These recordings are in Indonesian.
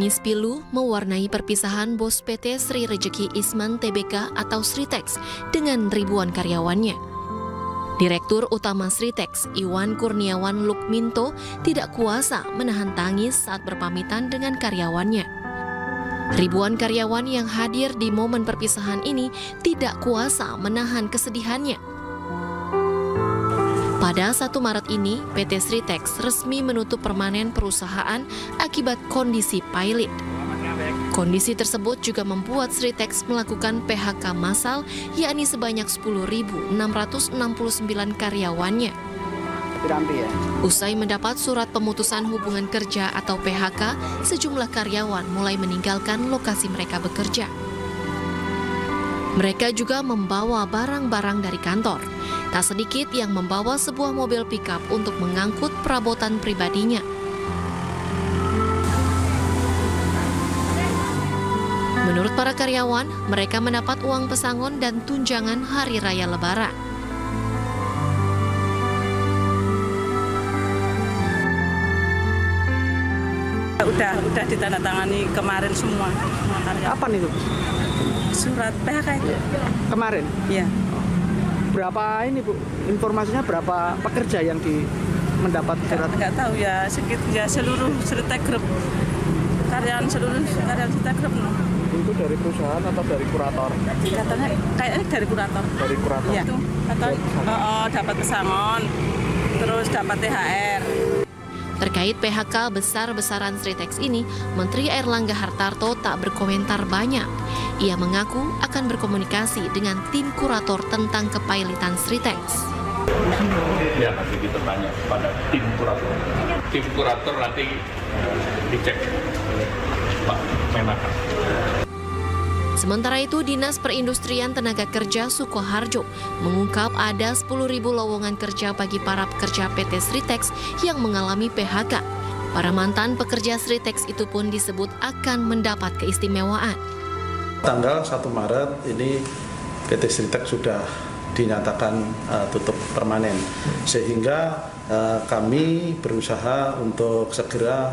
Tangis pilu mewarnai perpisahan bos PT Sri Rejeki Isman Tbk atau Sritex dengan ribuan karyawannya. Direktur Utama Sritex, Iwan Kurniawan Lukminto, tidak kuasa menahan tangis saat berpamitan dengan karyawannya. Ribuan karyawan yang hadir di momen perpisahan ini tidak kuasa menahan kesedihannya. Pada 1 Maret ini, PT Sritex resmi menutup permanen perusahaan akibat kondisi pilot. Kondisi tersebut juga membuat Sritex melakukan PHK massal, yakni sebanyak 10.669 karyawannya. Usai mendapat surat pemutusan hubungan kerja atau PHK, sejumlah karyawan mulai meninggalkan lokasi mereka bekerja. Mereka juga membawa barang-barang dari kantor. Tak sedikit yang membawa sebuah mobil pickup untuk mengangkut perabotan pribadinya. Menurut para karyawan, mereka mendapat uang pesangon dan tunjangan Hari Raya Lebaran. Udah ditandatangani kemarin semua. Apa nih itu? Surat PHK itu. Kemarin? Iya. Berapa ini Bu? Informasinya berapa pekerja yang mendapat surat? Nggak tahu ya, seluruh Sritex Group. Seluruh karyawan Sritex Group. Itu dari perusahaan atau dari kurator? Katanya kayaknya dari kurator. Dari kurator? Iya. Atau dapat pesangon, terus dapat THR. Terkait PHK besar-besaran Sritex ini, Menteri Airlangga Hartarto tak berkomentar banyak. Ia mengaku akan berkomunikasi dengan tim kurator tentang kepailitan Sritex. Ya, nanti kita tanya pada tim kurator. Tim kurator nanti dicek oleh Pak Menaker. Sementara itu, Dinas Perindustrian Tenaga Kerja Sukoharjo mengungkap ada 10.000 lowongan kerja bagi para pekerja PT Sritex yang mengalami PHK. Para mantan pekerja Sritex itu pun disebut akan mendapat keistimewaan. Tanggal 1 Maret ini PT Sritex sudah dinyatakan tutup permanen, sehingga kami berusaha untuk segera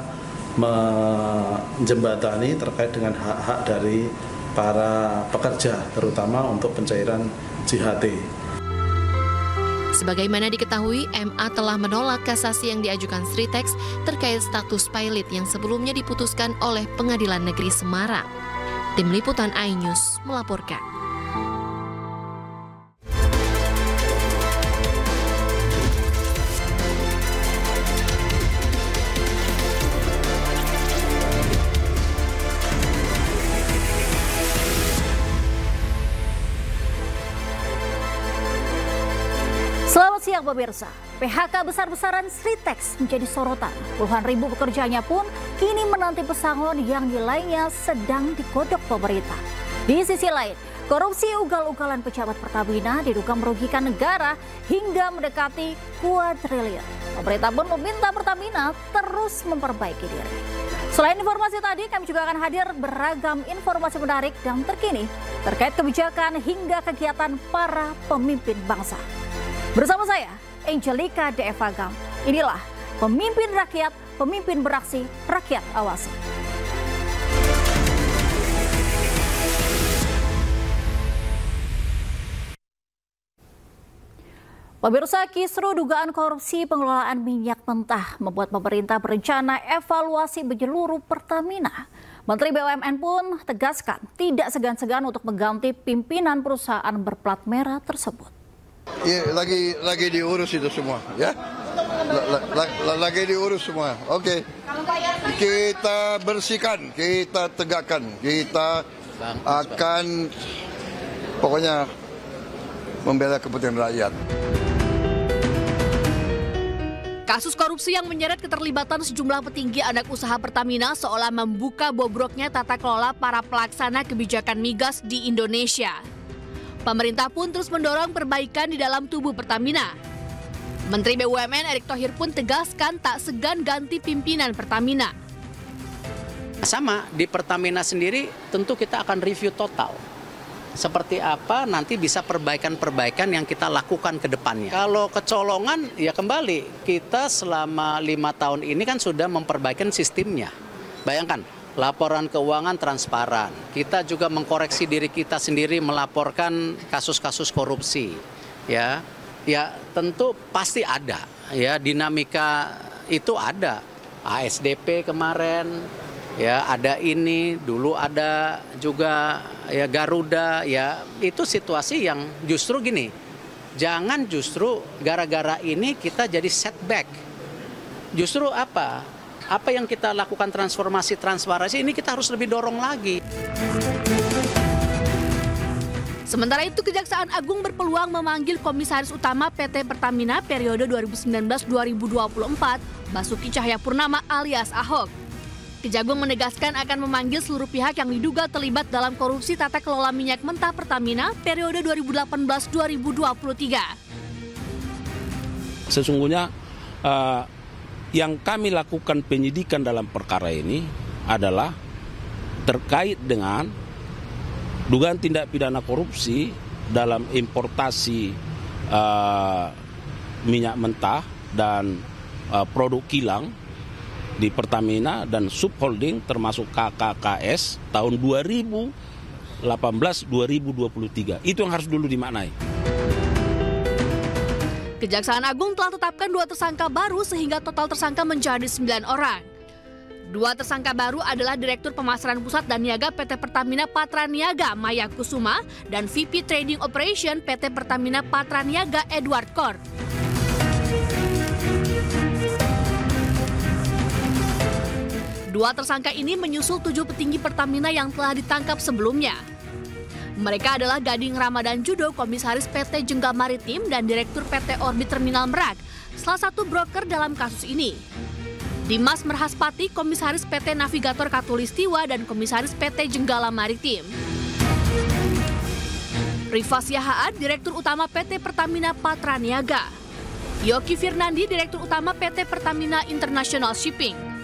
menjembatani terkait dengan hak-hak dari para pekerja, terutama untuk pencairan JHT. Sebagaimana diketahui, MA telah menolak kasasi yang diajukan Sritex terkait status pilot yang sebelumnya diputuskan oleh Pengadilan Negeri Semarang. Tim Liputan iNews melaporkan. Selamat siang pemirsa, PHK besar-besaran Sritex menjadi sorotan. Puluhan ribu pekerjanya pun kini menanti pesangon yang nilainya sedang digodok pemerintah. Di sisi lain, korupsi ugal-ugalan pejabat Pertamina diduga merugikan negara hingga mendekati kuadriliun. Pemerintah pun meminta Pertamina terus memperbaiki diri. Selain informasi tadi, kami juga akan hadir beragam informasi menarik dan terkini terkait kebijakan hingga kegiatan para pemimpin bangsa. Bersama saya, Angelica Devagam. Inilah Pemimpin Rakyat, Pemimpin Beraksi, Rakyat Awasi. Pemirsa, kisru dugaan korupsi pengelolaan minyak mentah membuat pemerintah berencana evaluasi menyeluruh Pertamina. Menteri BUMN pun tegaskan tidak segan-segan untuk mengganti pimpinan perusahaan berplat merah tersebut. Iya, lagi diurus itu semua, ya. Lagi diurus semua. Oke. Kita bersihkan, kita tegakkan, kita akan pokoknya membela kepentingan rakyat. Kasus korupsi yang menyeret keterlibatan sejumlah petinggi anak usaha Pertamina seolah membuka bobroknya tata kelola para pelaksana kebijakan migas di Indonesia. Pemerintah pun terus mendorong perbaikan di dalam tubuh Pertamina. Menteri BUMN Erick Thohir pun tegaskan tak segan ganti pimpinan Pertamina. Sama, di Pertamina sendiri tentu kita akan review total. Seperti apa nanti bisa perbaikan-perbaikan yang kita lakukan ke depannya. Kalau kecolongan, ya kembali. Kita selama 5 tahun ini kan sudah memperbaikan sistemnya. Bayangkan, laporan keuangan transparan. Kita juga mengkoreksi diri kita sendiri melaporkan kasus-kasus korupsi. Ya tentu pasti ada. Ya, dinamika itu ada. ASDP kemarin, ya ada ini, dulu ada juga ya Garuda, ya itu situasi yang justru gini. Jangan justru gara-gara ini kita jadi setback. Justru apa yang kita lakukan transformasi ini kita harus lebih dorong lagi. Sementara itu, Kejaksaan Agung berpeluang memanggil Komisaris Utama PT Pertamina periode 2019-2024, Basuki Cahayapurnama alias Ahok. Kejagung menegaskan akan memanggil seluruh pihak yang diduga terlibat dalam korupsi tata kelola minyak mentah Pertamina periode 2018-2023. Sesungguhnya yang kami lakukan penyidikan dalam perkara ini adalah terkait dengan dugaan tindak pidana korupsi dalam importasi minyak mentah dan produk kilang di Pertamina dan subholding termasuk KKKS tahun 2018-2023. Itu yang harus dulu dimaknai. Kejaksaan Agung telah tetapkan 2 tersangka baru sehingga total tersangka menjadi 9 orang. 2 tersangka baru adalah Direktur Pemasaran Pusat dan Niaga PT Pertamina Patraniaga Maya Kusuma dan VP Trading Operation PT Pertamina Patraniaga Edward Kor. Dua tersangka ini menyusul 7 petinggi Pertamina yang telah ditangkap sebelumnya. Mereka adalah Gading Ramadan Judo, Komisaris PT Jenggal Maritim dan Direktur PT Orbit Terminal Merak, salah satu broker dalam kasus ini. Dimas Merhaspati, Komisaris PT Navigator Katulistiwa dan Komisaris PT Jenggala Maritim. Rifas Yahaat, Direktur Utama PT Pertamina Patraniaga. Yoki Firnandi, Direktur Utama PT Pertamina International Shipping.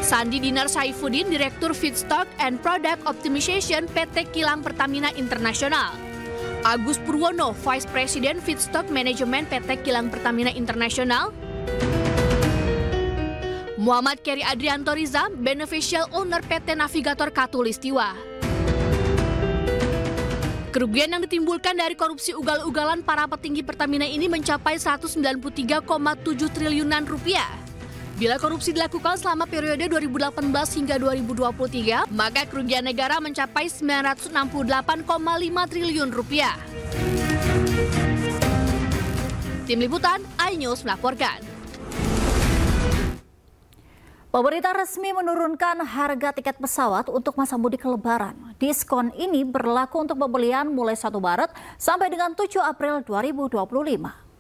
Sandi Dinar Saifuddin, Direktur Feedstock and Product Optimization PT Kilang Pertamina Internasional. Agus Purwono, Vice President Feedstock Management PT Kilang Pertamina Internasional. Muhammad Keri Adrianto Riza, Beneficial Owner PT Navigator Katulistiwa. Kerugian yang ditimbulkan dari korupsi ugal-ugalan para petinggi Pertamina ini mencapai 193,7 triliunan rupiah. Bila korupsi dilakukan selama periode 2018 hingga 2023, maka kerugian negara mencapai 968,5 triliun rupiah. Tim Liputan, iNews melaporkan. Pemerintah resmi menurunkan harga tiket pesawat untuk masa mudik Lebaran. Diskon ini berlaku untuk pembelian mulai 1 Maret sampai dengan 7 April 2025.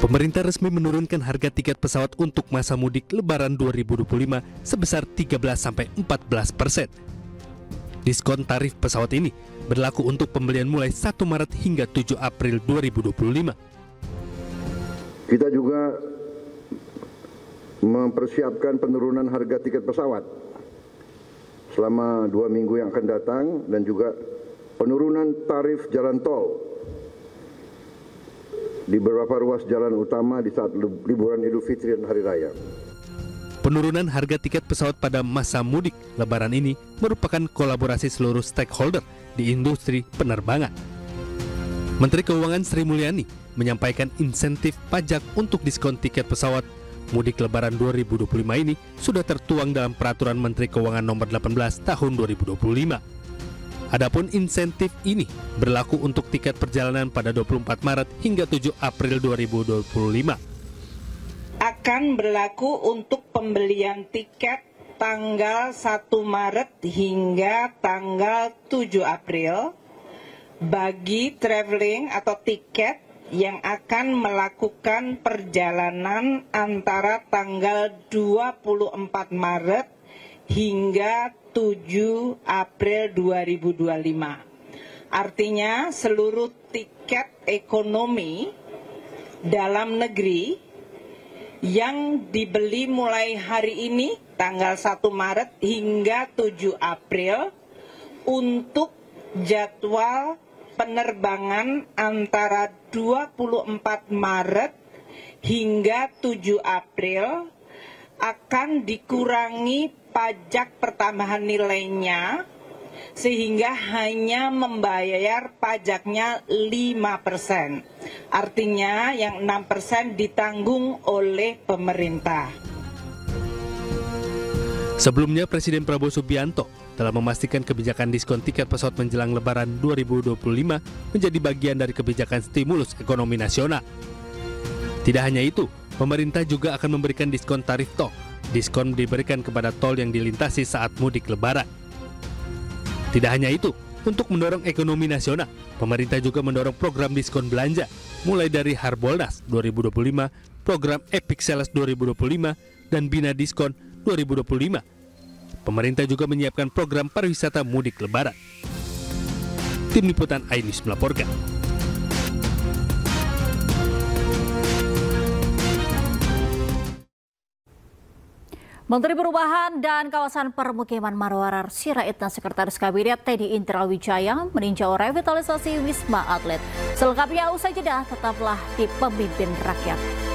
Pemerintah resmi menurunkan harga tiket pesawat untuk masa mudik Lebaran 2025 sebesar 13–14%. Diskon tarif pesawat ini berlaku untuk pembelian mulai 1 Maret hingga 7 April 2025. Kita juga mempersiapkan penurunan harga tiket pesawat selama 2 minggu yang akan datang dan juga penurunan tarif jalan tol di beberapa ruas jalan utama di saat liburan Idul Fitri dan Hari Raya. Penurunan harga tiket pesawat pada masa mudik Lebaran ini merupakan kolaborasi seluruh stakeholder di industri penerbangan. Menteri Keuangan Sri Mulyani menyampaikan insentif pajak untuk diskon tiket pesawat mudik Lebaran 2025 ini sudah tertuang dalam Peraturan Menteri Keuangan Nomor 18 Tahun 2025. Adapun insentif ini berlaku untuk tiket perjalanan pada 24 Maret hingga 7 April 2025. Akan berlaku untuk pembelian tiket tanggal 1 Maret hingga tanggal 7 April bagi traveling atau tiket yang akan melakukan perjalanan antara tanggal 24 Maret hingga 7 April 2025. Artinya seluruh tiket ekonomi dalam negeri yang dibeli mulai hari ini tanggal 1 Maret hingga 7 April untuk jadwal penerbangan antara 24 Maret hingga 7 April akan dikurangi pajak pertambahan nilainya sehingga hanya membayar pajaknya 5%. Artinya yang 6% ditanggung oleh pemerintah. Sebelumnya Presiden Prabowo Subianto telah memastikan kebijakan diskon tiket pesawat menjelang Lebaran 2025 menjadi bagian dari kebijakan stimulus ekonomi nasional. Tidak hanya itu, pemerintah juga akan memberikan diskon tarif tol. Diskon diberikan kepada tol yang dilintasi saat mudik Lebaran. Tidak hanya itu, untuk mendorong ekonomi nasional, pemerintah juga mendorong program diskon belanja, mulai dari Harbolnas 2025, program Epic Sales 2025, dan Bina Diskon 2025. Pemerintah juga menyiapkan program pariwisata mudik Lebaran. Tim Liputan iNews melaporkan. Menteri Perubahan dan Kawasan Permukiman Marwarar Sirait dan Sekretaris Kabinet Teddy Indrawijaya meninjau revitalisasi Wisma Atlet. Selengkapnya usai jeda, tetaplah di Pemimpin Rakyat.